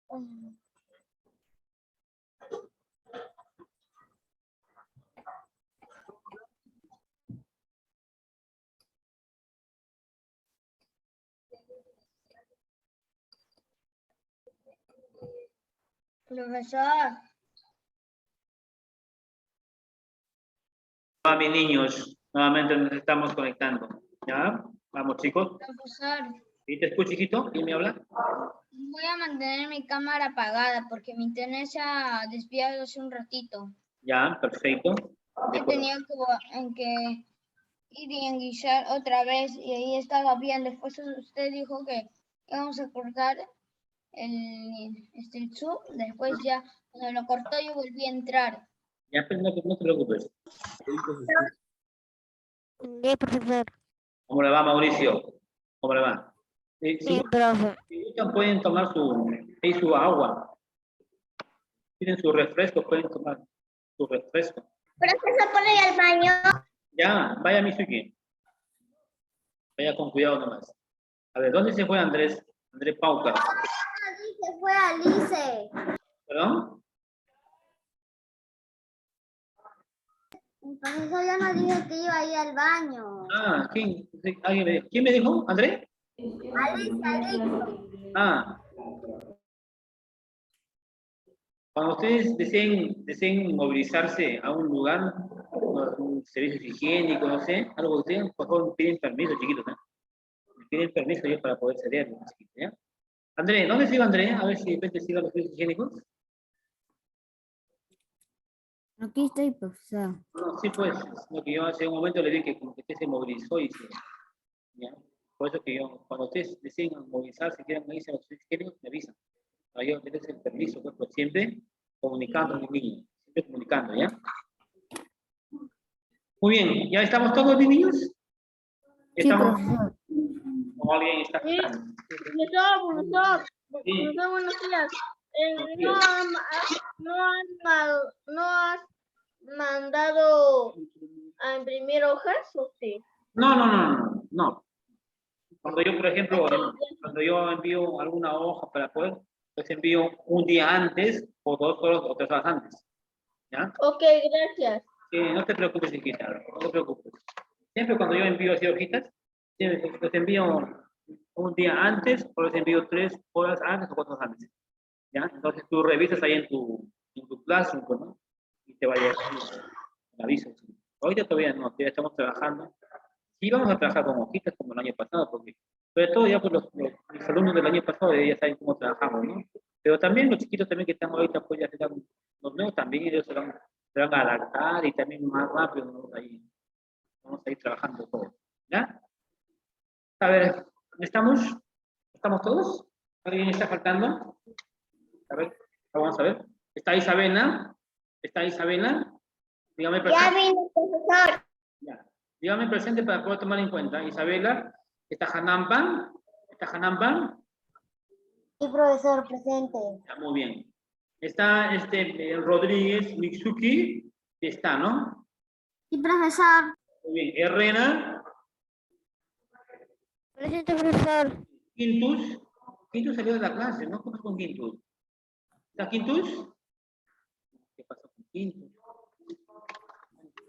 Profesor. Hola, mis niños. Nuevamente nos estamos conectando. ¿Ya? Vamos, chicos. Profesor, ¿Sí te escucho, hijito? ¿Quién me habla? voy a mantener mi cámara apagada porque mi internet se ha desviado hace un ratito. Ya, perfecto. He tenido que ir y enguisar otra vez y ahí estaba bien. Después usted dijo que íbamos a cortar el Zoom. Después ya cuando lo cortó yo volví a entrar. Ya, pero no te preocupes. Sí, profesor. ¿Cómo le va, Mauricio? ¿Cómo le va? Sí, Si profe. gustan, pueden tomar su agua. Tienen su refresco, pueden tomar su refresco. Profesor, ¿puede ir al baño? Ya, vaya, Mitsuki. Vaya con cuidado nomás. A ver, ¿dónde se fue Andrés? Andrés Pauca. Se fue a Alice. ¿Perdón? El profesor ya nos dijo que iba a ir al baño. Ah, ¿quién me dijo? ¿Andrés? Alice. Ah. Cuando ustedes deseen movilizarse a un lugar, un servicio higiénico, no sé, algo que ustedes, por favor, piden permiso, chiquitos, ¿eh? Me piden permiso yo para poder ceder, chiquitos, ¿ya? Andrés, ¿dónde se iba Andrés? A ver si de repente siga los servicios higiénicos. Aquí estoy, profesor. No, sí, pues, lo que yo hace un momento le vi que como que usted se movilizó y se, ¿ya? Por eso que yo, cuando ustedes deseen movilizarse, quieran irse a los servicios higiénicos, me avisan. Para yo tener el permiso, pues siempre comunicando a mis niños, siempre comunicando, ¿ya? Muy bien, ¿ya estamos todos, mis niños? Sí, ¿Estamos? profesor. ¿O alguien está Sí. faltando? Profesor, Sí. profesor, buenos días. ¿No has mandado a imprimir hojas o sí? No. Cuando yo, por ejemplo, cuando yo envío alguna hoja para poder, pues envío un día antes o 2 horas o 3 horas antes. ¿Ya? Ok, gracias. No te preocupes, hijita, no te preocupes. Siempre cuando yo envío así hojitas, les envío un día antes o les envío 3 horas antes o 4 horas antes. ¿Ya? Entonces tú revisas ahí en tu Classroom, pues, ¿no? Y te va a llegar el aviso. Ahorita todavía no, todavía estamos trabajando. Sí vamos a trabajar con hojitas como el año pasado, porque sobre todo ya pues los alumnos del año pasado ya saben cómo trabajamos, ¿no? Pero también los chiquitos también que están ahorita, pues ya serán, los nuevos también ellos se van a adaptar y también más rápido, ¿no? Ahí, vamos a ir trabajando todo, ¿ya? A ver, ¿estamos? ¿Estamos todos? ¿Alguien está faltando? A ver, vamos a ver. ¿Está Isabela? ¿Está Isabela? Dígame presente. Ya vino, profesor. Ya. Dígame presente para poder tomar en cuenta. Isabela, ¿está Hanamban? ¿Está Hanamban? Sí, profesor, presente. Ya, muy bien. Está Rodríguez Mitsuki, está, ¿no? Sí, profesor. Muy bien. Herrera, Presente, profesor. Quintus. Quintus salió de la clase, ¿no? ¿Cómo es con Quintus? ¿Está Quintus? ¿Qué pasó con Quintus?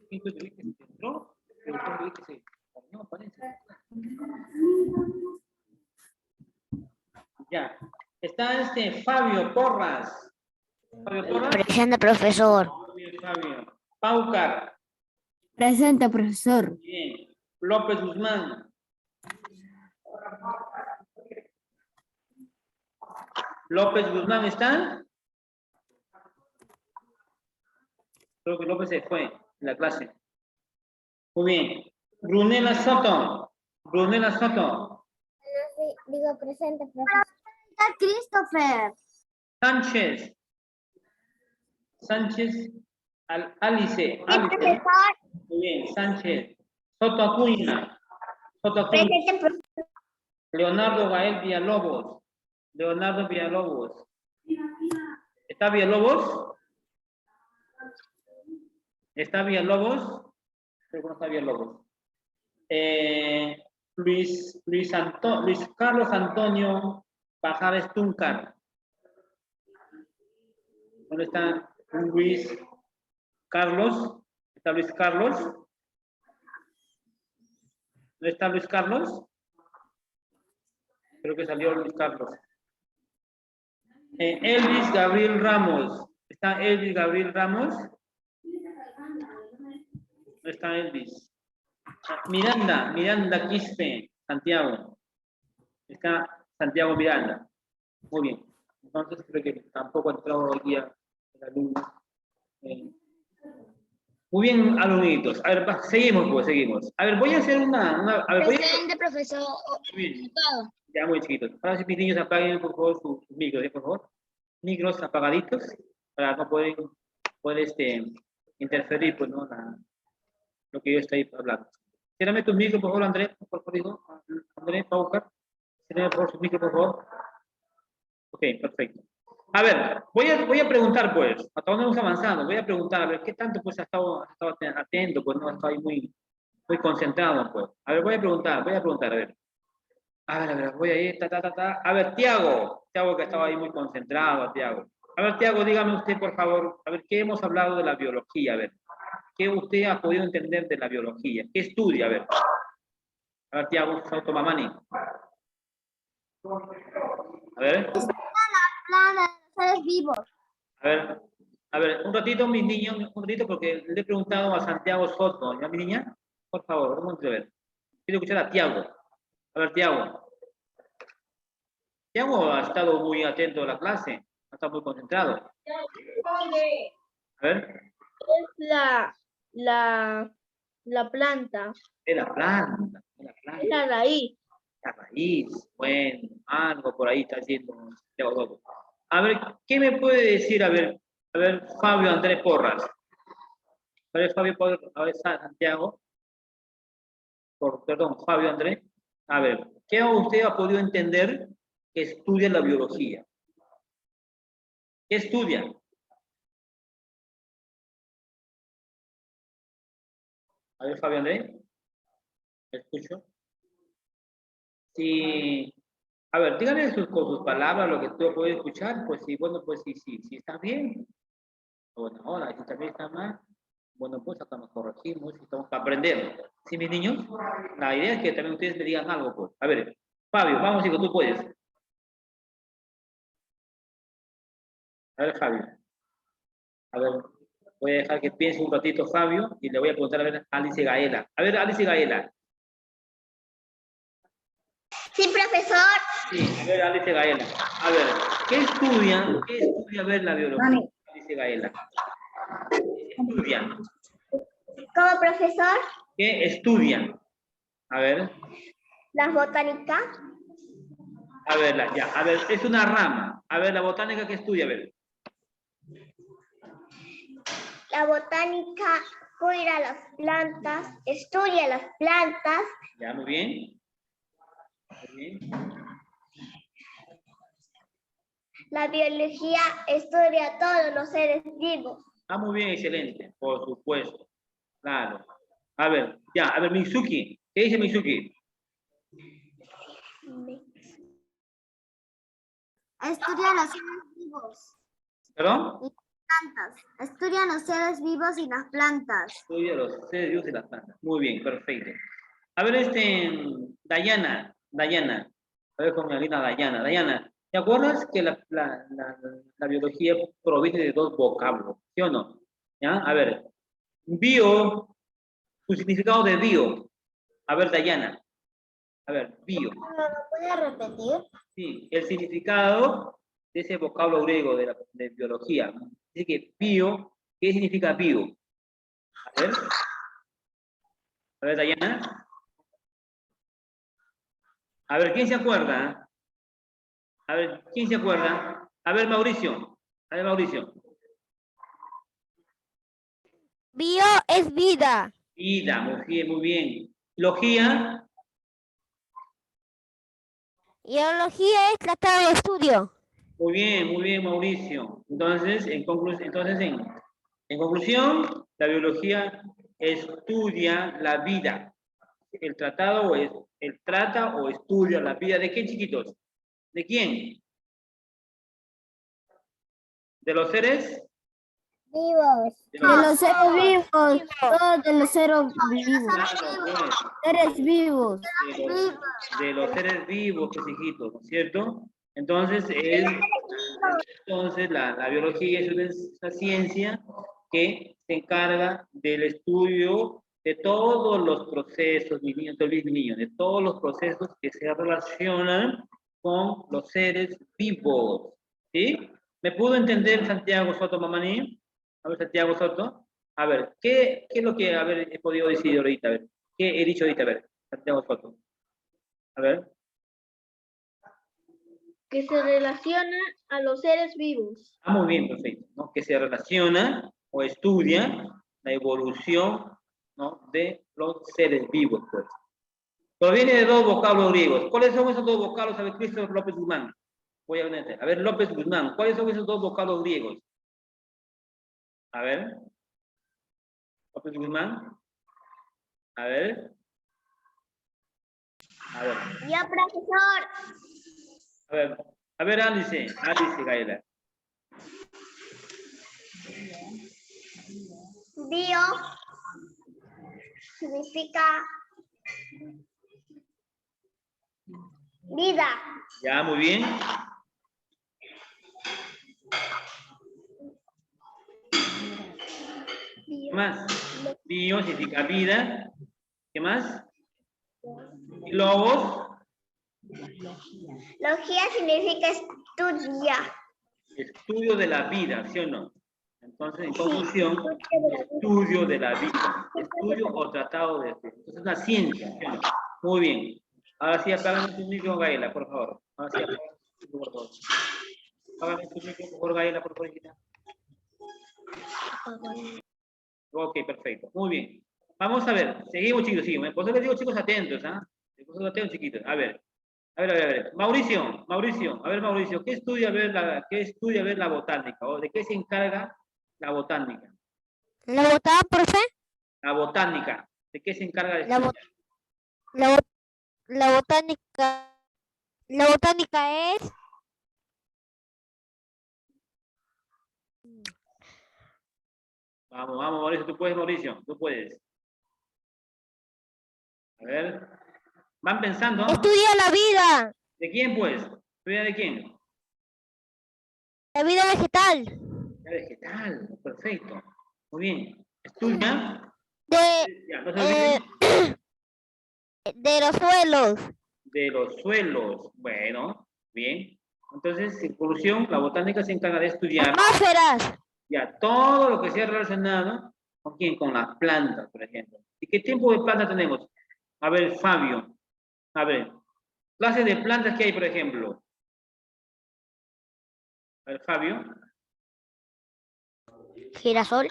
Quintus de que se entró, pero después de que se salió, parece. Ya. Está Fabio Porras. Fabio Porras. Presente, profesor. Muy bien, Fabio. Paucar. Presente, profesor. Bien. López Guzmán. López Guzmán está. Creo que López se fue en la clase. Muy bien. Brunella Soto. Brunella Soto. Digo, presente, profesor. Está Christopher. Sánchez. Sánchez. Alice. Sí, Alice. profesor. Muy bien. Sánchez. Soto Acuña. Soto Acuña. Presente, profesor. Leonardo Gael Villalobos. Leonardo Villalobos. ¿Está Villalobos? ¿Está Villalobos? Creo que no está Villalobos. Luis Carlos Antonio Pajares Tuncar. ¿Dónde está Luis Carlos? ¿Está Luis Carlos? ¿Dónde está Luis Carlos? Creo que salió Luis Carlos. Elvis Gabriel Ramos. ¿Está Elvis Gabriel Ramos? ¿Dónde está Elvis? Miranda Quispe, Santiago. Está Santiago Miranda. Muy bien. Entonces creo que tampoco ha entrado hoy día el alumno. Muy bien, alumnitos. A ver, seguimos, pues, seguimos. A ver, voy a hacer una a ver, Presente, profesor. Muy bien. Ocupado. Ya muy chiquitos. Ahora si mis niños apaguen, por favor, sus micros, por favor. Micros apagaditos, para no poder interferir, pues, ¿no? Lo que yo estoy hablando. Cierrame tu micro, por favor, Andrés, por favor, hijo. Andrés, Paucar. Cierrame por su micro, por favor. Ok, perfecto. A ver, voy a preguntar, pues, hasta dónde hemos avanzado. Voy a preguntar, a ver, ¿qué tanto, pues, ha estado atento, pues, no ha estado ahí muy concentrado, pues. A ver, voy a preguntar, a ver. A ver, voy a ir, A ver, Tiago, que estaba ahí muy concentrado, Tiago. A ver, Tiago, dígame usted, por favor, a ver, ¿qué hemos hablado de la biología? A ver, ¿qué usted ha podido entender de la biología? ¿Qué estudia? A ver, Tiago, Sautomamani. A ver. Planas, seres vivos. A ver, un ratito, mis niños, un ratito, porque le he preguntado a Santiago Soto, ¿ya, mi niña? Por favor, vamos a ver. Quiero escuchar a Tiago. A ver, Tiago. Tiago ha estado muy atento a la clase, ha estado muy concentrado. A ver. Es la planta. Es la planta. Es la raíz. La raíz. Bueno, algo por ahí está haciendo Tiago Soto. A ver, ¿qué me puede decir? A ver, Fabio Andrés Porras. A ver, Fabio, a ver, Santiago. Perdón, Fabio Andrés. A ver, ¿qué usted ha podido entender que estudia la biología? ¿Qué estudia? A ver, Fabio Andrés. ¿Me escucho? Sí. A ver, dígame con sus palabras lo que tú puedes escuchar. Pues sí, bueno, pues sí, está bien. Bueno, ahora, si también está mal, bueno, pues acá nos corregimos y estamos para aprender. ¿Sí, mis niños? La idea es que también ustedes me digan algo, pues. A ver, Fabio, vamos, hijo, tú puedes. A ver, Fabio. A ver, voy a dejar que piense un ratito Fabio y le voy a preguntar a ver a Alice Gaela. A ver, Alice Gaela. Sí, profesor. Sí, a ver, Alice Gaela. A ver, ¿qué estudia a ver la biología? Alice Gaela. ¿Qué estudian? ¿Cómo, profesor? ¿Qué estudian? A ver. Las botánicas. A ver, ya. A ver, es una rama. A ver, la botánica que estudia, a ver. La botánica cuida las plantas, estudia las plantas. Ya, muy bien. Muy bien. La biología estudia a todos los seres vivos. Ah, muy bien, excelente. Por supuesto. Claro. A ver, ya. A ver, Mitsuki. ¿Qué dice Mitsuki? Estudia los seres vivos. ¿Perdón? Plantas. Estudia los seres vivos y las plantas. Estudia los seres vivos y las plantas. Muy bien, perfecto. A ver, Dayana. A ver con mi amiga Dayana. Dayana, ¿te acuerdas que la biología proviene de dos vocablos? ¿Sí o no? ¿Ya? A ver, bio, su significado de bio. A ver, Dayana. A ver, bio. ¿Me puede repetir? Sí, el significado de ese vocablo griego de biología. Dice que bio, ¿qué significa bio? A ver, Dayana. A ver, ¿quién se acuerda? A ver, ¿quién se acuerda? A ver, Mauricio. Bio es vida. Vida, muy bien. Logía. Biología es tratado de estudio. Muy bien, Mauricio. Entonces, en conclusión, la biología estudia la vida. El trata o estudia la vida. ¿De quién, chiquitos? ¿De quién? ¿De los seres? Vivos. De De los seres vivos, Vivos. todos de los seres vivos. claro, pues, Seres vivos. de los seres vivos, pues, hijito, ¿no es cierto? Entonces, la biología es una ciencia que se encarga del estudio de todos los procesos, mi niño, te olvides, mi niño, de todos los procesos que se relacionan con los seres vivos, ¿sí? ¿Me pudo entender Santiago Soto, Mamaní? A ver, Santiago Soto. A ver, ¿qué es lo que he podido decir ahorita? A ver, ¿qué he dicho ahorita? A ver, Santiago Soto. A ver. Que se relaciona a los seres vivos. Ah, muy bien, perfecto, ¿no? Que se relaciona o estudia la evolución, ¿no? De los seres vivos, pues. Proviene de dos vocablos griegos. ¿Cuáles son esos dos vocablos? A ver, Christopher López Guzmán. Voy a ver. A ver, López Guzmán, ¿cuáles son esos dos vocablos griegos? A ver. López Guzmán. A ver. A ver. Ya, profesor. A ver, Alice Gaela. Bio significa vida. Ya, muy bien. ¿Qué más? Bio significa vida. ¿Qué más? Y logos. Logía significa estudiar. Estudio de la vida, ¿sí o no? Entonces, en conclusión, estudio de la vida. Estudio o tratado de estudio. Entonces, es una ciencia, ¿sí o no? Muy bien. Ahora sí, apágame tu micro, Gaela, por favor. Ahora sí, apágame tu micro, por favor. Apágame tu micro, por favor, Gaela, por favor. Hijita. Ok, perfecto. Muy bien. Vamos a ver. Seguimos, chicos, seguimos. Por eso les digo, chicos, atentos, ¿ah? Por eso atentos, chiquitos. A ver. A ver. Mauricio. A ver, Mauricio, ¿qué estudia ver la botánica? ¿O de qué se encarga la botánica? ¿La botada, profe? La botánica. ¿De qué se encarga de La, estudiar? bot- la, bot- la botánica. La botánica es. Vamos, Mauricio, tú puedes, Mauricio, tú puedes. A ver. Van pensando. Estudia la vida. ¿De quién, pues? ¿Estudia de quién? La vida vegetal. La vegetal. Perfecto. Muy bien. Estudia. De, Ya, no se olviden. de los suelos. De los suelos. Bueno, bien. Entonces, en conclusión, la botánica se encarga de estudiar Atmósferas. ya todo lo que sea relacionado con quién, con las plantas, por ejemplo. ¿Y qué tipo de plantas tenemos? A ver, Fabio. A ver, clases de plantas que hay, por ejemplo. A ver, Fabio. Girasol.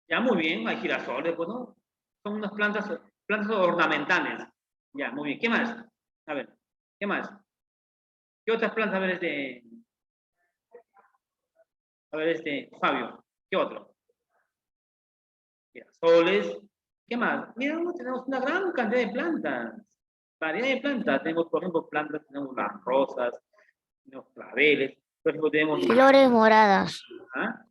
Ya, muy bien, hay girasoles, pues, ¿no? Son unas plantas ornamentales. Ya, muy bien. ¿Qué más? A ver, ¿qué más? ¿Qué otras plantas? A ver, Fabio, ¿qué otro? Girasoles. ¿Qué más? Mira, tenemos una gran cantidad de plantas. Variedad de plantas. Tenemos, por ejemplo, plantas, tenemos las rosas, tenemos claveles, por ejemplo, tenemos... Flores moradas. ¿Ah?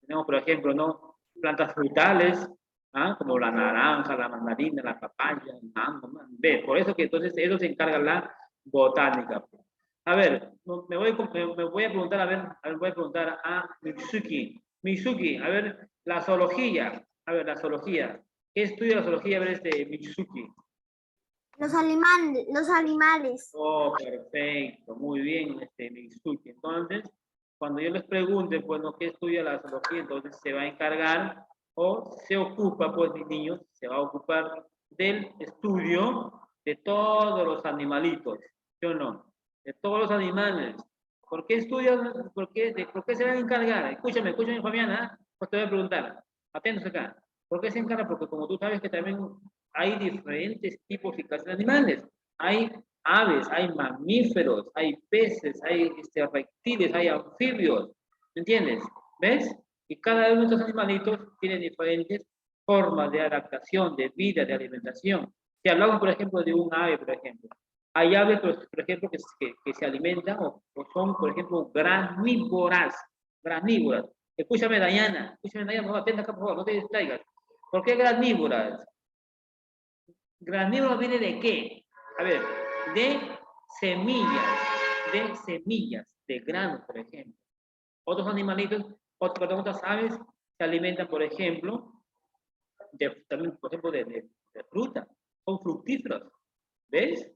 Tenemos, por ejemplo, ¿no? Plantas frutales, ¿ah? Como la naranja, la mandarina, la papaya, el mango. Ve, por eso que entonces eso se encarga la botánica. A ver, me voy a preguntar, voy a preguntar a Mitsuki. Mitsuki, a ver, la zoología. A ver, la zoología. ¿Qué estudia la zoología? A ver, Mitsuki. Los animales. Oh, perfecto, muy bien, Mitsuki. Entonces, cuando yo les pregunte, pues, ¿no? ¿Qué estudia la zoología? Entonces se va a encargar o se ocupa, pues, mis niños, se va a ocupar del estudio de todos los animalitos, ¿sí o no? De todos los animales. ¿Por qué estudian? ¿Por qué se van a encargar? Escúchame, Fabiana, pues te voy a preguntar. Atentos acá. ¿Por qué se encarga? Porque como tú sabes que también hay diferentes tipos y clases de animales. Hay aves, hay mamíferos, hay peces, hay reptiles, hay anfibios. ¿Me entiendes? ¿Ves? Y cada uno de estos animalitos tiene diferentes formas de adaptación, de vida, de alimentación. Si hablamos, por ejemplo, de un ave, por ejemplo, hay aves, por ejemplo, que se alimentan o son, por ejemplo, gramívoras. Granívoras. Escúchame, Dayana, no, atenta acá, por favor, no te distraigas. ¿Por qué granívoras? ¿Granívoras viene de qué? A ver, de semillas, de granos, por ejemplo. Otros animalitos, otras aves se alimentan, por ejemplo, también, por ejemplo, de fruta. Son fructíferos. ¿Ves?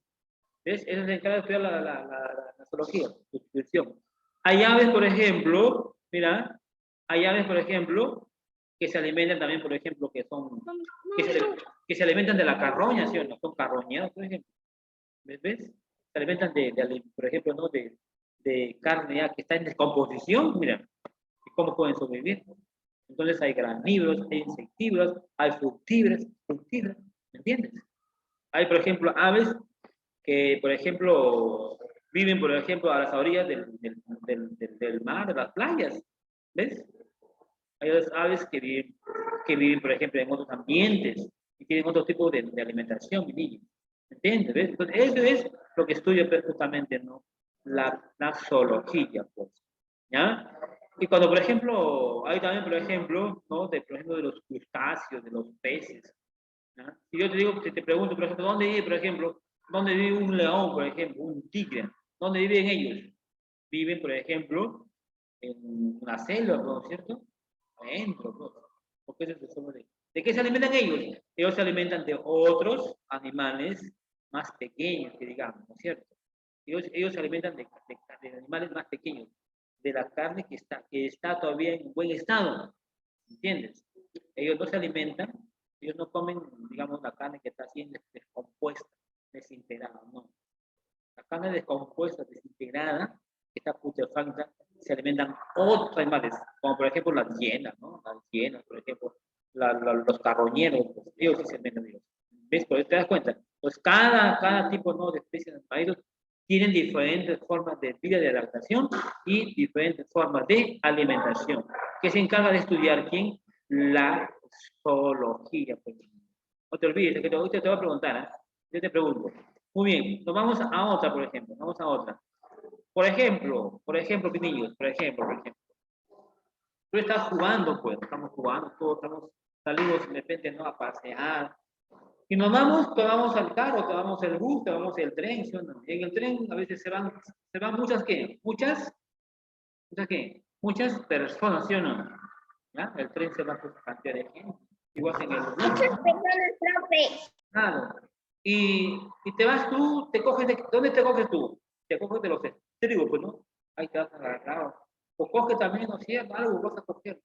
¿Ves? Eso se encarga de estudiar la zoología, su descripción. Hay aves, por ejemplo, mira, hay aves, por ejemplo, que se alimentan también, por ejemplo, que se alimentan de la carroña, ¿sí o no? Son carroñeros, por ejemplo. ¿Ves? Se alimentan por ejemplo, ¿no? de carne ya que está en descomposición, mira, ¿cómo pueden sobrevivir? Entonces hay granívoros, hay insectívoros, hay fructíferos, ¿me entiendes? Hay, por ejemplo, aves que, por ejemplo, viven, por ejemplo, a las orillas del mar, de las playas, ¿ves? Hay otras aves que viven, por ejemplo, en otros ambientes y tienen otro tipo de alimentación, mi niño. ¿Entiendes? ¿Ves? Entonces, eso es lo que estudia justamente, ¿no? La zoología, pues. ¿Ya? Y cuando, por ejemplo, hay también, por ejemplo, ¿no? Por ejemplo, de los crustáceos, de los peces. ¿Ya? Si yo te digo, si te pregunto, por ejemplo, ¿dónde vive, por ejemplo, dónde vive un león, por ejemplo, un tigre? ¿Dónde viven ellos? Viven, por ejemplo, en una selva, ¿no es cierto? Adentro, ¿no? Porque eso es ¿de qué se alimentan ellos? Ellos se alimentan de otros animales más pequeños, que digamos, ¿no es cierto? Ellos se alimentan de animales más pequeños, de la carne que está todavía en buen estado, ¿entiendes? Ellos no se alimentan, ellos no comen, digamos, la carne que está así descompuesta, desintegrada, no. La carne descompuesta, desintegrada, que está putrefacta, se alimentan otros animales, como por ejemplo las hienas, ¿no? Las hienas, por ejemplo, los carroñeros, pues, ellos sí se alimentan de ellos. ¿Ves? Por eso te das cuenta. Pues cada tipo, ¿no? de especies de animales tienen diferentes formas de vida de adaptación y diferentes formas de alimentación. ¿Qué se encarga de estudiar? ¿Quién? La zoología. Pues. No te olvides, que te voy a preguntar, ¿eh? Yo te pregunto. Muy bien, nos vamos a otra, por ejemplo. Vamos a otra. Por ejemplo, niños, por ejemplo. Tú estás jugando, pues, estamos jugando, todos salimos de repente, ¿no? A pasear. Y nos vamos, tomamos el carro, tomamos el bus, tomamos el tren, ¿sí o no? Y en el tren a veces se van muchas, ¿qué? Muchas personas, ¿sí o no? ¿Ya? El tren se va por cantidad de gente. Igual en el bus. Muchas personas, profe. Claro. Y te vas tú, ¿dónde te coges tú? Te coges de los estribos, pues, ¿no? Ahí te vas agarrado. O coge también, ¿no es cierto? Algo vas a coger.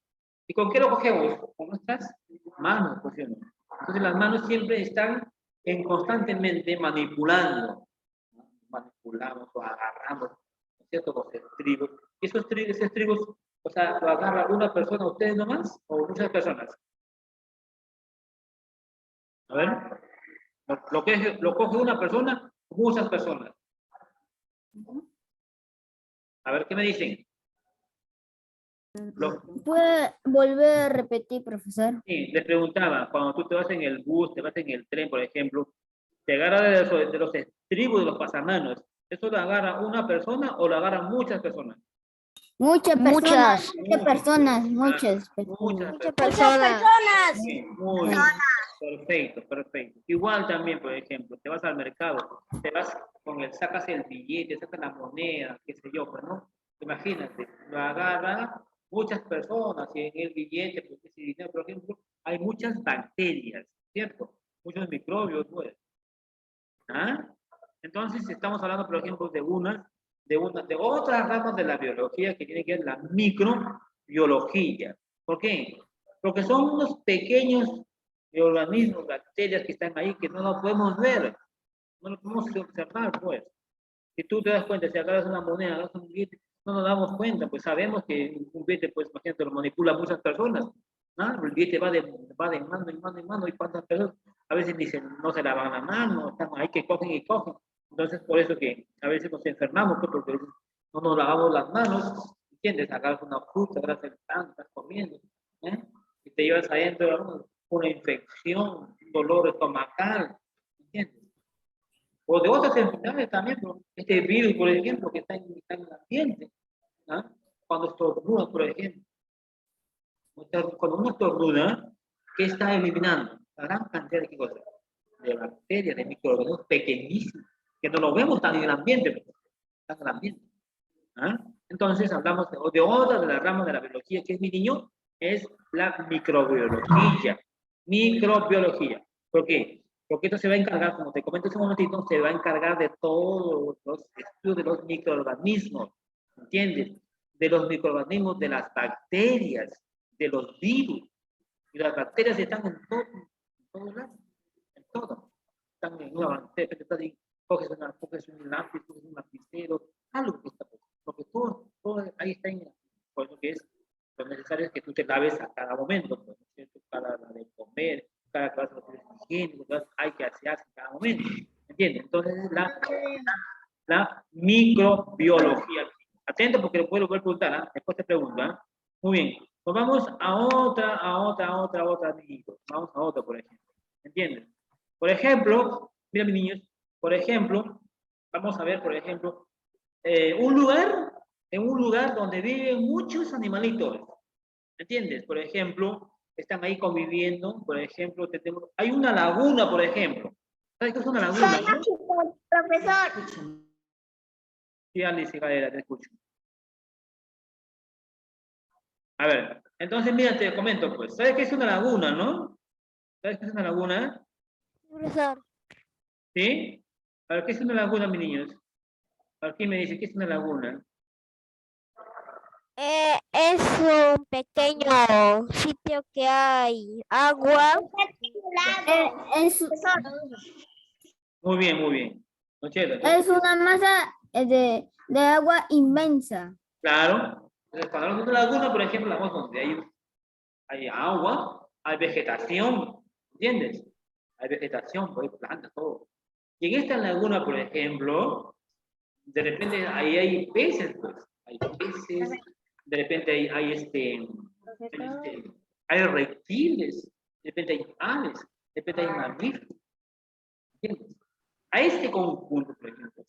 ¿Y con qué lo cogemos? Con nuestras manos, pues, ¿sí o no? Entonces las manos siempre están constantemente manipulando. ¿No? Manipulamos o agarramos, ¿no es cierto? Los estribos. ¿Y esos estribos, o sea, lo agarra una persona, ustedes nomás, o muchas personas? A ver. Lo coge una persona, muchas personas. A ver, ¿qué me dicen? ¿Puede volver a repetir, profesor? Sí, les preguntaba, cuando tú te vas en el bus, te vas en el tren, por ejemplo, te agarra de los estribos de los pasamanos. ¿Eso lo agarra una persona o lo agarran muchas personas? Muchas personas. Muchas Muchas personas. personas. Muy bien. Perfecto. Igual también, por ejemplo, te vas al mercado, sacas el billete, sacas la moneda, qué sé yo, pues, ¿no? Imagínate, lo agarran muchas personas y en el billete, pues ese dinero, por ejemplo, hay muchas bacterias, ¿cierto? Muchos microbios, pues. ¿Ah? Entonces, estamos hablando, por ejemplo, de otras ramas de la biología que tiene que ver la microbiología. ¿Por qué? Porque son unos pequeños organismos, bacterias que están ahí que no los podemos ver, no los podemos observar, pues. Si tú te das cuenta, si agarras una moneda, agarras un billete, no nos damos cuenta, pues sabemos que un billete, pues imagínate, lo manipula muchas personas, ¿no? El billete va de mano en mano en mano, y cuántas personas, a veces dicen, no se lavan la mano, están ahí que cogen y cogen. Entonces, por eso que a veces nos enfermamos, pues, porque no nos lavamos las manos, ¿entiendes? Agarras una fruta, agarras el pan, estás comiendo, ¿eh? Y te llevas adentro una infección, un dolor estomacal, ¿entiendes? O de otras enfermedades también, ¿no? Este virus, por ejemplo, que está en el ambiente, ¿no? cuando estornudas, por ejemplo. Cuando uno estornuda, ¿qué está eliminando? La gran cantidad de ¿qué cosas? De bacterias, de microorganismos pequeñísimos, que no lo vemos tan en el ambiente, pero están en el ambiente. ¿Ah? Entonces hablamos de otra de las ramas de la biología, que es mi niño, es la microbiología. Microbiología. ¿Por qué? Porque esto se va a encargar, como te comento hace un momentito, se va a encargar de todos los estudios de los microorganismos, ¿entiendes? De los microorganismos, de las bacterias, de los virus. Y las bacterias están en todos lados, en todo. Están en una bacteria, coges un lápiz, coges un lapicero, algo que está, porque todo ahí está en, por lo que es, lo necesario es que tú te laves a cada momento, pues, ¿no es cierto? Cada hora de comer, cada vez que tienes higiene, hay que hacerse en cada momento, ¿entiendes? Entonces, la microbiología. Atento porque lo puedo preguntar, ¿eh? Después te pregunto, ¿eh? Muy bien. Pues vamos a otra, amiguitos. Vamos a otra, por ejemplo. ¿Entiendes? Por ejemplo, mira mis niños, por ejemplo, vamos a ver, por ejemplo, en un lugar donde viven muchos animalitos. ¿Entiendes? Por ejemplo, están ahí conviviendo, por ejemplo, hay una laguna, por ejemplo. ¿Sabes qué es una laguna? ¿No? Profesor. Sí, Alice Galera, te escucho. A ver, entonces mira, te comento pues. ¿Sabes qué es una laguna, no? ¿Sabes qué es una laguna? Profesor, ¿Sí? A ver, ¿qué es una laguna, mis niños? Aquí me dice, ¿qué es una laguna? es un pequeño sitio que hay agua. Es, Profesor. Muy bien, muy bien. Nochela, ¿tú? es una masa de agua inmensa. Claro. Entonces, cuando hablamos de una laguna, por ejemplo, hablamos donde hay agua, hay vegetación, ¿entiendes? Hay vegetación, pues, plantas, todo. Y en esta laguna, por ejemplo, de repente ahí hay peces, pues. Hay peces, de repente hay reptiles, de repente hay aves, de repente hay mamíferos. ¿Entiendes? A este conjunto, por ejemplo,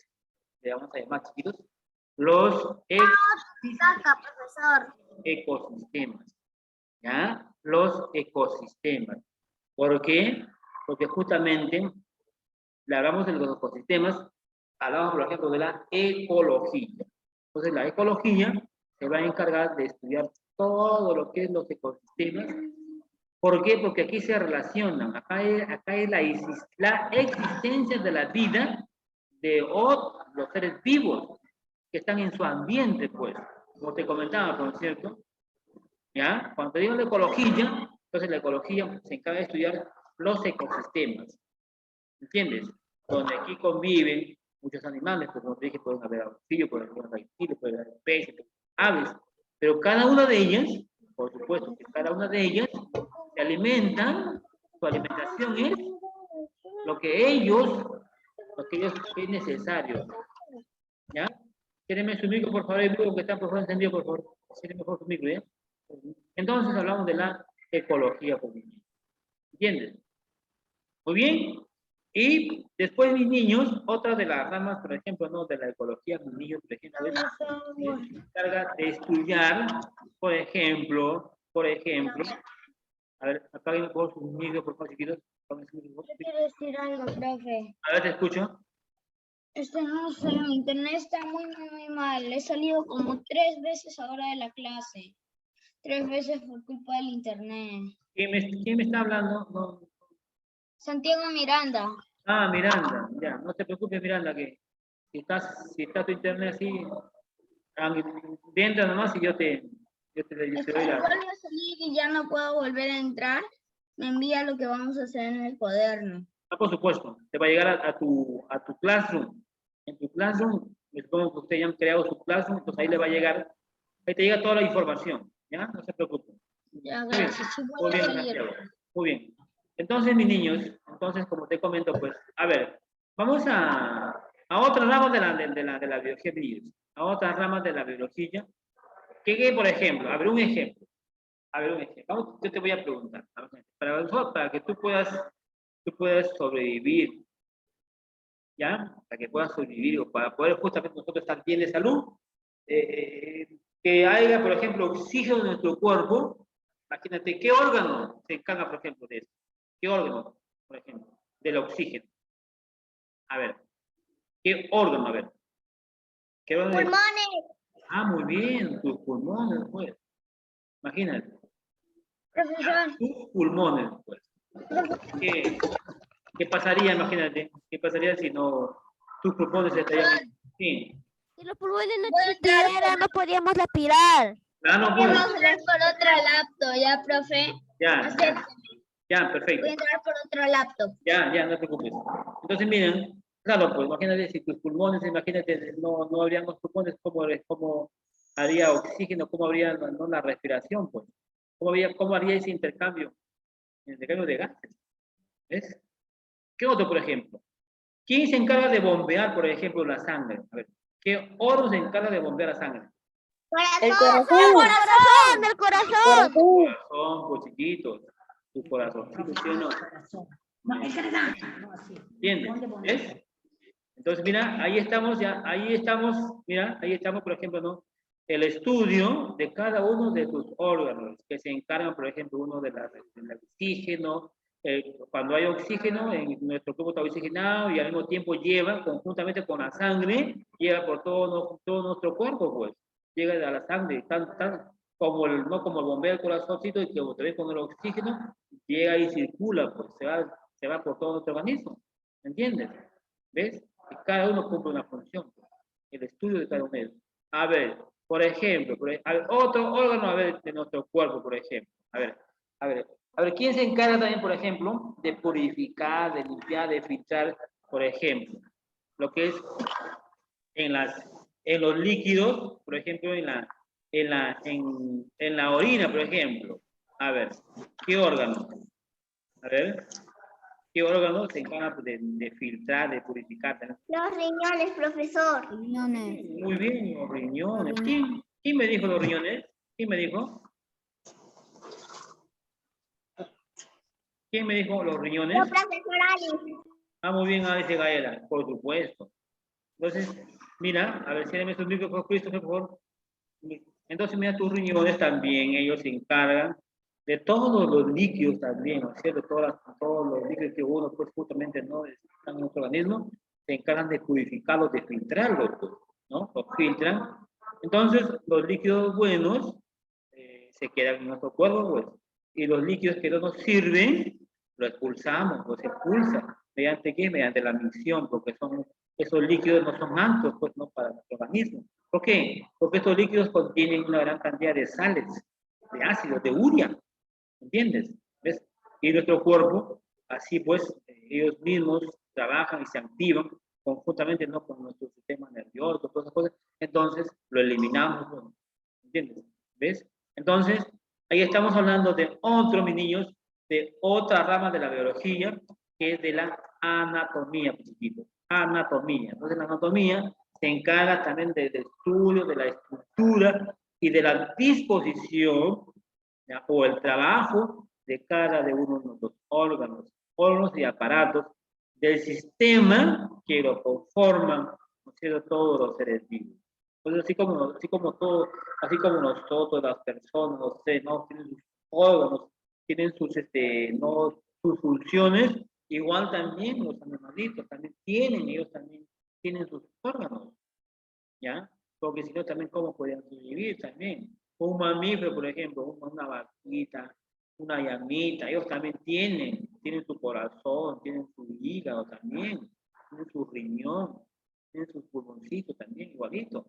le vamos a llamar, chiquitos, los Caca, profesor. ecosistemas. ¿Ya? Los ecosistemas. ¿Por qué? Porque justamente le hablamos de los ecosistemas, hablamos, por ejemplo, de la ecología. Entonces, la ecología se va a encargar de estudiar todo lo que es los ecosistemas. ¿Por qué? Porque aquí se relacionan, acá es la existencia de la vida de los seres vivos que están en su ambiente, pues, como te comentaba, ¿no es cierto? ¿Ya? Cuando te digo la ecología, entonces la ecología se encarga de estudiar los ecosistemas, ¿entiendes? Donde aquí conviven muchos animales, pues, como te dije, pueden haber anfibios, pueden haber reptiles, pueden haber peces, aves, pero cada una de ellas, por supuesto que cada una de ellas se alimentan, su alimentación es lo que ellos es necesario, ¿ya? Quédeme su micro, por favor, el micro que está por favor encendido, por favor. Cierre mejor su micro, ¿ya? Entonces hablamos de la ecología, ¿entiendes? Muy bien. Y después, mis niños, otra de las ramas, por ejemplo, ¿no? De la ecología, mis niños, por ejemplo, se encarga de estudiar, por ejemplo, a ver, apaguen por su micro, por favor, chiquitos. Yo quiero decir algo, profe. A ver, te escucho. No sé, mi internet está muy mal. He salido como 3 veces ahora de la clase. 3 veces por culpa del internet. ¿Quién me está hablando? No. Santiago Miranda. Ah, Miranda, ya, no te preocupes, Miranda, que si está tu internet así, entra nomás y yo te doy Si la... vuelve a salir y ya no puedo volver a entrar, me envía lo que vamos a hacer en el cuaderno. Ah, por supuesto, te va a llegar a tu Classroom. En tu Classroom, me supongo que ustedes ya han creado su Classroom, entonces ahí le va a llegar, ahí te llega toda la información, ¿ya? No se preocupen. Ya, Muy bien, gracias. Sí, muy voy a bien, salir. Santiago. Muy bien. Entonces, mis niños, como te comento, pues, a ver, vamos a otras ramas de la biología, niños. A otras ramas de la biología. Que, por ejemplo, a ver, un ejemplo. Vamos, yo te voy a preguntar. Para que tú puedas sobrevivir. ¿Ya? Para que puedas sobrevivir o para poder justamente nosotros estar bien de salud, que haya, por ejemplo, oxígeno en nuestro cuerpo, imagínate, ¿qué órgano se encarga, por ejemplo, de eso? ¿Qué órgano, por ejemplo, del oxígeno? A ver, ¿qué órgano? A ver. ¿Qué órgano? Pulmones. Ah, muy bien, tus pulmones, pues. Imagínate, Profesor, tus pulmones, pues. ¿Qué pasaría, imagínate? ¿Qué pasaría si no tus pulmones estarían? Sí. Si los pulmones no voy a entrar existieran, no podríamos respirar. Ah, no, pues. vamos a entrar por otra laptop, ¿ya, profe? Ya, Acépteme. ya, perfecto. Voy a entrar por otra laptop. Ya, no te preocupes. Entonces, miren, claro, pues imagínate si tus pulmones, imagínate, no habrían los pulmones, ¿cómo haría oxígeno? ¿Cómo habría no, la respiración? Pues, ¿cómo haría ese intercambio? El intercambio de gases. ¿Ves? ¿Qué otro, por ejemplo? ¿Quién se encarga de bombear, por ejemplo, la sangre? A ver, ¿qué órgano se encarga de bombear la sangre? El Corazón. corazón. ¡El corazón! Corazón, pues chiquitos. Tu corazón, ¿sí o no? ¿Entiendes? ¿Ves? Entonces, mira, ahí estamos ya, mira, ahí estamos, por ejemplo, ¿no? El estudio de cada uno de tus órganos, que se encargan, por ejemplo, uno del oxígeno, cuando hay oxígeno, en nuestro cuerpo está oxigenado y al mismo tiempo lleva, conjuntamente con la sangre, lleva por todo nuestro cuerpo, pues, llega a la sangre, como no como el bombeo del corazoncito, y que otra con el oxígeno, llega y circula, pues, se va por todo nuestro organismo, ¿entiendes? ¿Ves? Y cada uno cumple una función, el estudio de cada uno de ellos. A ver, por ejemplo, otro órgano, a ver, de nuestro cuerpo, por ejemplo. A ver, ¿quién se encarga también, por ejemplo, de purificar, de limpiar, de filtrar, por ejemplo, lo que es en los líquidos, por ejemplo, en la orina, por ejemplo? A ver, ¿qué órgano? A ver, ¿qué órgano se encarga de filtrar, de purificar? Los riñones, profesor. Riñones. Muy bien, los riñones. ¿Quién me dijo los riñones? ¿Quién me dijo? ¿Quién me dijo los riñones? Los profesores. Ah, muy bien, dice Gaela, por supuesto. Entonces, mira, a ver, si me explico por Cristo, por favor. Entonces, mira, tus riñones también, ellos se encargan de todos los líquidos también, ¿no es cierto? Todos los líquidos que uno, pues, justamente no están en nuestro organismo, se encargan de purificarlos, de filtrarlos, pues, ¿no? Los filtran. Entonces, los líquidos buenos se quedan en nuestro cuerpo, pues, y los líquidos que no nos sirven, los expulsamos, los expulsa. ¿Mediante qué? Mediante la micción, porque esos líquidos no son aptos, pues, ¿no? Para nuestro organismo. ¿Por qué? Porque estos líquidos contienen una gran cantidad de sales, de ácidos, de urea, ¿entiendes? ¿Ves? Y nuestro cuerpo, así pues, ellos mismos trabajan y se activan conjuntamente, ¿no? Con nuestro sistema nervioso, todas esas cosas, entonces lo eliminamos, ¿no? ¿Entiendes? ¿Ves? Entonces, ahí estamos hablando de otro, mis niños, de otra rama de la biología, que es de la anatomía, chiquitos. Anatomía. Entonces, la anatomía se encarga también del estudio de la estructura y de la disposición, ¿ya? O el trabajo de cada uno de los órganos y aparatos del sistema que lo conforman, ¿no es cierto?, todos los seres vivos. Entonces, así como nosotros, las personas, los seres, ¿no? Tienen sus órganos, tienen ¿no? sus funciones, igual también los animalitos también ellos también tienen sus órganos, ¿ya? Porque si no, también, ¿cómo podrían vivir también? Un mamífero, por ejemplo, una vaquita, una llamita, ellos también tienen su corazón, tienen su hígado también, tienen su riñón, tienen sus pulmoncitos también, igualito.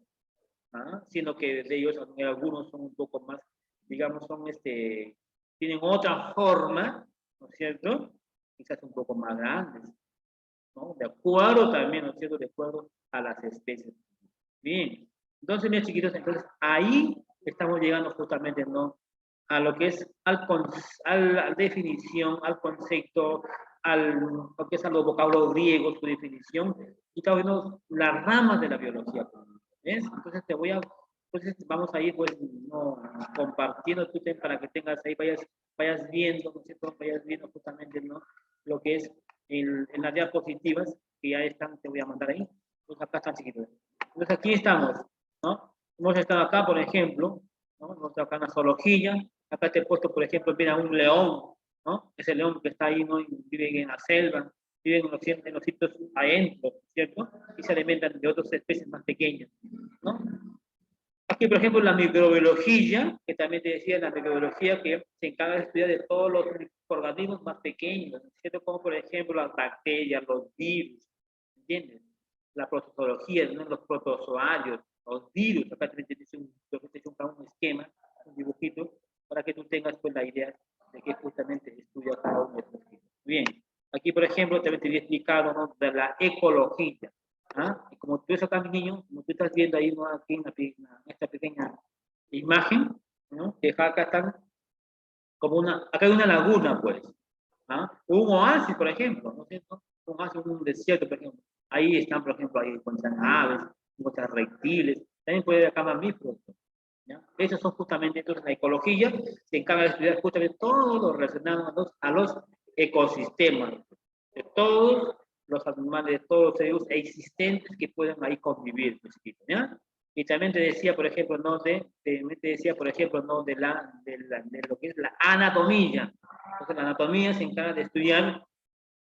¿Ah? Sino que de ellos algunos son un poco más, digamos, tienen otra forma, ¿no es cierto? Quizás un poco más grandes, ¿no? De acuerdo también, ¿no es cierto? De acuerdo a las especies. Bien, entonces, mis chiquitos, entonces ahí estamos llegando justamente, ¿no? A lo que es a la definición, al concepto, lo que es a los vocablos griegos, su definición, y estamos viendo las ramas de la biología. ¿Ves? Entonces vamos a ir, pues, no, compartiendo tu tema para que tengas ahí, vayas viendo, ¿no es cierto? Vayas viendo justamente, ¿no? Lo que es en las diapositivas, que ya están, te voy a mandar ahí. Pues acá están, chiquitos. Entonces aquí estamos, ¿no? hemos estado acá, por ejemplo, ¿no? Hemos estado acá en la zoología. Acá te he puesto, por ejemplo, mira, un león, ¿no? Ese león que está ahí, ¿no? Y vive en la selva, vive en los sitios adentro, ¿cierto? Y se alimentan de otras especies más pequeñas, ¿no? Aquí, por ejemplo, la microbiología, que también te decía, la microbiología que se encarga de estudiar de todos los organismos más pequeños, ¿cierto? Como, por ejemplo, las bacterias, los virus, ¿entiendes? La protozología, ¿no? Los protozoarios, los virus. Acá te hice un esquema, un dibujito, para que tú tengas pues, la idea de que justamente estudia cada uno de estos tipos. Bien, aquí, por ejemplo, también te había explicado, ¿no? De la ecología. ¿Ah? Y como tú acá, mi niño, como tú estás viendo ahí, ¿no? Aquí en esta pequeña imagen, ¿no? Que acá están como acá hay una laguna, pues, ¿ah? Un oasis, por ejemplo, ¿no es cierto? Un oasis, un desierto, por ejemplo. Ahí están, por ejemplo, ahí encuentran aves, encuentran reptiles, también puede haber mamíferos, ¿ya? Esos son justamente, entonces, la ecología se encarga de estudiar justamente todo lo relacionado a los ecosistemas, de todos los animales, de todos los seres existentes que pueden ahí convivir, ¿ya? Y también te decía, por ejemplo, ¿no? Te decía, por ejemplo, ¿no? De lo que es la anatomía. Entonces, la anatomía se encarga de estudiar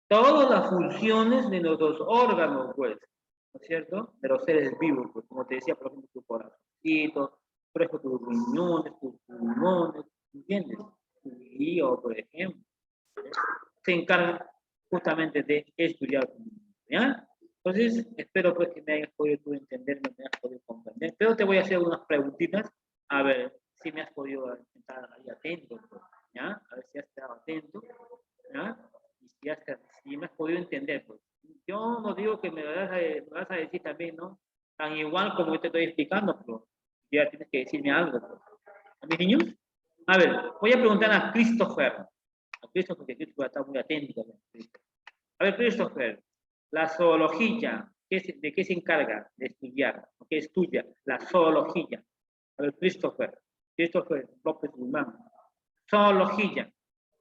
todas las funciones de nuestros órganos, pues, ¿no es cierto? De los seres vivos, pues, como te decía, por ejemplo, tu corazoncito, por ejemplo, tus riñones, tus pulmones, ¿entiendes? Tu hígado, por ejemplo. Se encarga justamente de estudiar, ¿ya? Entonces, espero pues que me hayas podido tú entender, me hayas podido comprender. Pero te voy a hacer unas preguntitas, a ver si me has podido estar ahí atento, pues, ¿ya? A ver si has estado atento, ¿ya? Y si me has podido entender, pues. Yo no digo que me vas a decir también, ¿no? Tan igual como yo te estoy explicando, pero ya tienes que decirme algo, pues. ¿A mis niños? A ver, voy a preguntar a Christopher. A Christopher, porque Christopher está muy atento. A ver, Christopher, la zoología, ¿de qué se encarga de estudiar? ¿Qué estudia? La zoología. A ver, Christopher López Guzmán. Zoología.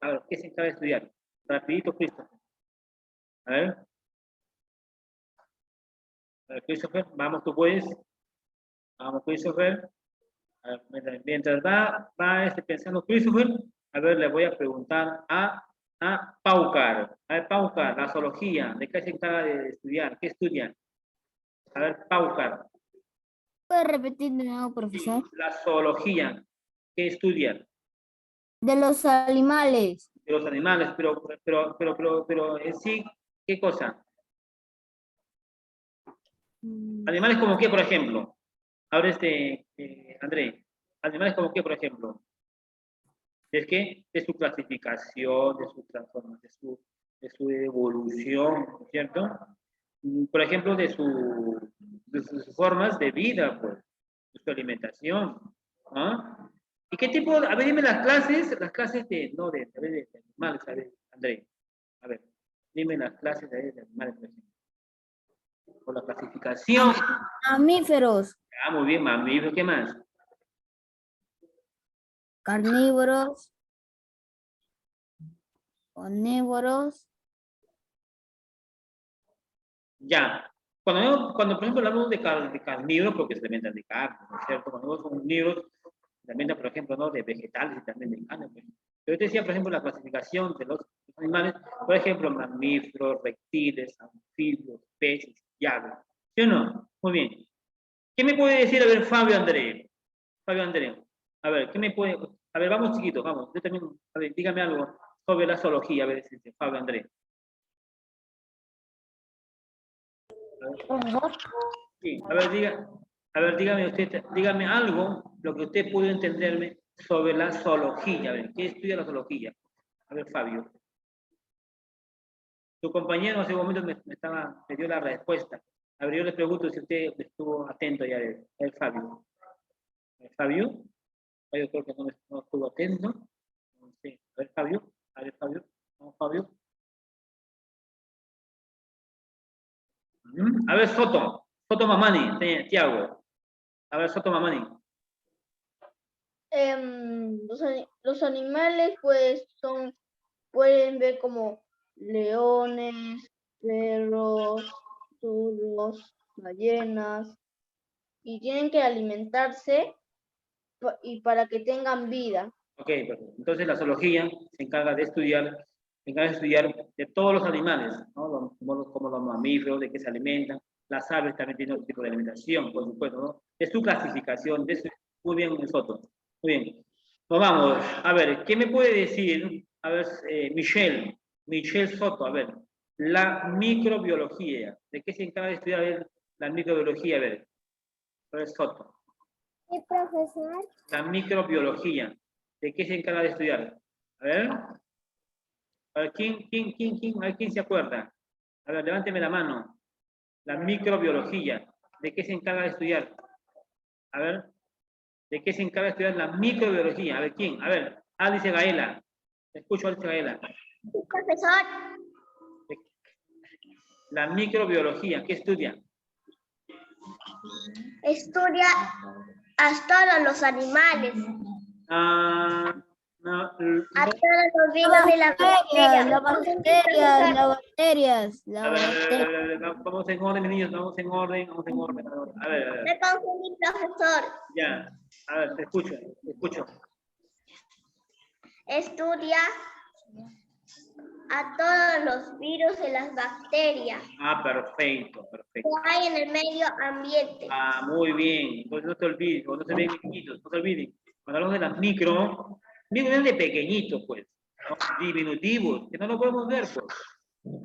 A ver, ¿qué se encarga de estudiar? Rapidito, Christopher. A ver, Christopher, vamos tú puedes. Vamos, Christopher. A ver, mientras va pensando Christopher, a ver, le voy a preguntar a Paucar. A ver, Paucar, la zoología, ¿de qué se encarga de estudiar? ¿Qué estudian? A ver, Paucar. ¿Puede repetir de nuevo, profesor? La zoología, ¿qué estudian? De los animales. De los animales, pero en sí, ¿qué cosa? Animales como qué, por ejemplo. Ahora André, animales como qué, por ejemplo. ¿Es qué? De su clasificación, de su transformación, de su evolución, ¿cierto? Por ejemplo, de sus formas de vida, pues, de su alimentación, ¿ah? ¿Y qué tipo? A ver, dime las clases de animales, a ver, André, a ver, dime las clases de animales, por ejemplo. Por la clasificación. Mamíferos, Ah, muy bien, mamíferos, ¿qué más? carnívoros, omnívoros. Ya. Cuando por ejemplo, hablamos de carnívoros, porque se alimentan de carne, ¿no es cierto? Cuando son omnívoros, se alimentan, por ejemplo, ¿no? De vegetales y también de carne. Pues. Yo te decía, por ejemplo, la clasificación de los animales, por ejemplo, mamíferos, reptiles, anfibios, peces y aves. ¿Sí o no? Muy bien. ¿Qué me puede decir, a ver, Fabio André? Fabio André. A ver, ¿qué me puede...? A ver, vamos chiquito, vamos. Yo también, a ver, dígame algo sobre la zoología, a ver, Fabio André. Sí, a ver, dígame usted, dígame algo, lo que usted pudo entenderme sobre la zoología. A ver, ¿qué estudia la zoología? A ver, Fabio. Tu compañero hace un momento me dio la respuesta. A ver, yo le pregunto si usted estuvo atento ya. A ver, Fabio. ¿Fabio? Yo creo que no estuvo atento. Sí. A ver, Fabio. A ver, Fabio. Vamos, Fabio. A ver, Soto Mamani, Tiago. A ver, Soto Mamani. Los animales pues pueden ver como leones, perros, zorros, ballenas, y tienen que alimentarse y para que tengan vida. Ok, perfecto. Entonces la zoología se encarga de estudiar de todos los animales, ¿no? Como los mamíferos, de qué se alimentan. Las aves también tienen otro tipo de alimentación, por supuesto, ¿no? De su clasificación, muy bien, Soto. Muy bien. Nos vamos. A ver, ¿qué me puede decir? A ver, Michelle Soto, a ver. La microbiología. ¿De qué se encarga de estudiar a ver, la microbiología? A ver, Soto. Sí, profesor. La microbiología. ¿De qué se encarga de estudiar? A ver. A ver, ¿quién? A ver, ¿quién se acuerda? A ver, levánteme la mano. La microbiología. ¿De qué se encarga de estudiar? A ver. ¿De qué se encarga de estudiar la microbiología? A ver, ¿quién? A ver, Alice Gaela. Te escucho, Alice Gaela. Sí, profesor. La microbiología, ¿qué estudia? Estudia a todos los animales, Ah, no, a todos los virus de la bacteria. a ver, vamos en orden, mis niños, vamos en orden. A ver. Me confundí, profesor. Ya, a ver, te escucho. Estudia a todos los virus de las bacterias Ah, perfecto. que hay en el medio ambiente. Ah, muy bien. Entonces no te olvides, no se ven pequeñitos, no se olviden. Cuando hablamos de las micro de pequeñitos, pues, ¿no? Diminutivos, que no lo podemos ver, pues.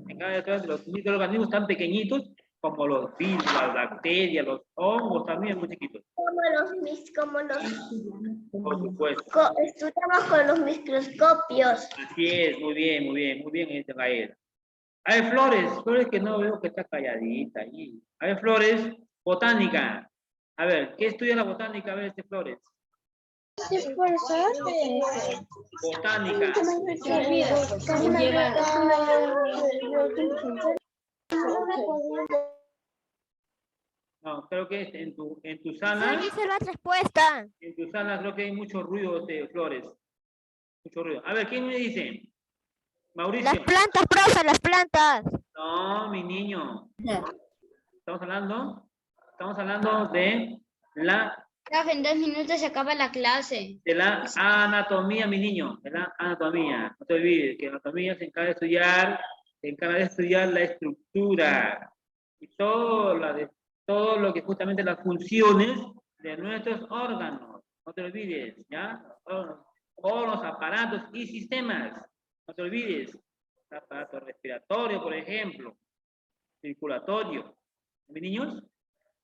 En cada detrás de los microorganismos tan pequeñitos como los virus, las bacterias, los hongos también muy chiquitos. Por supuesto. Estudiamos con los microscopios. Así es, muy bien, Gael. A ver, Flores que no veo que está calladita ahí. A ver, Flores, botánica. A ver, ¿qué estudia la botánica? A ver, Flores. Sí, profesor. Botánica. No, creo que en tu sala. Sí, dice la respuesta. En tu sala creo que hay mucho ruido de Flores. Mucho ruido. A ver, ¿quién me dice? Mauricio. Las plantas, profe, las plantas. No, mi niño. Estamos hablando de la Profe, en 2 minutos se acaba la clase. de la anatomía, mi niño, de la anatomía. No te olvides que anatomía se encarga de estudiar la estructura y todo lo que justamente las funciones de nuestros órganos. No te olvides, ¿ya? Todos los aparatos y sistemas. No te olvides. El aparato respiratorio, por ejemplo, circulatorio. ¿Mis niños?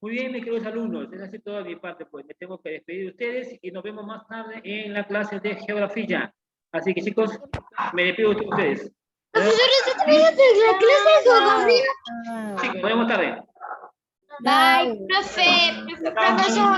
Muy bien, mis queridos alumnos, es así toda mi parte, pues me tengo que despedir de ustedes y nos vemos más tarde en la clase de geografía. Así que chicos, me despido de ustedes. Profesor, ¿está terminando la clase de geografía? Sí, nos vemos tarde. Bye, profe, profesor.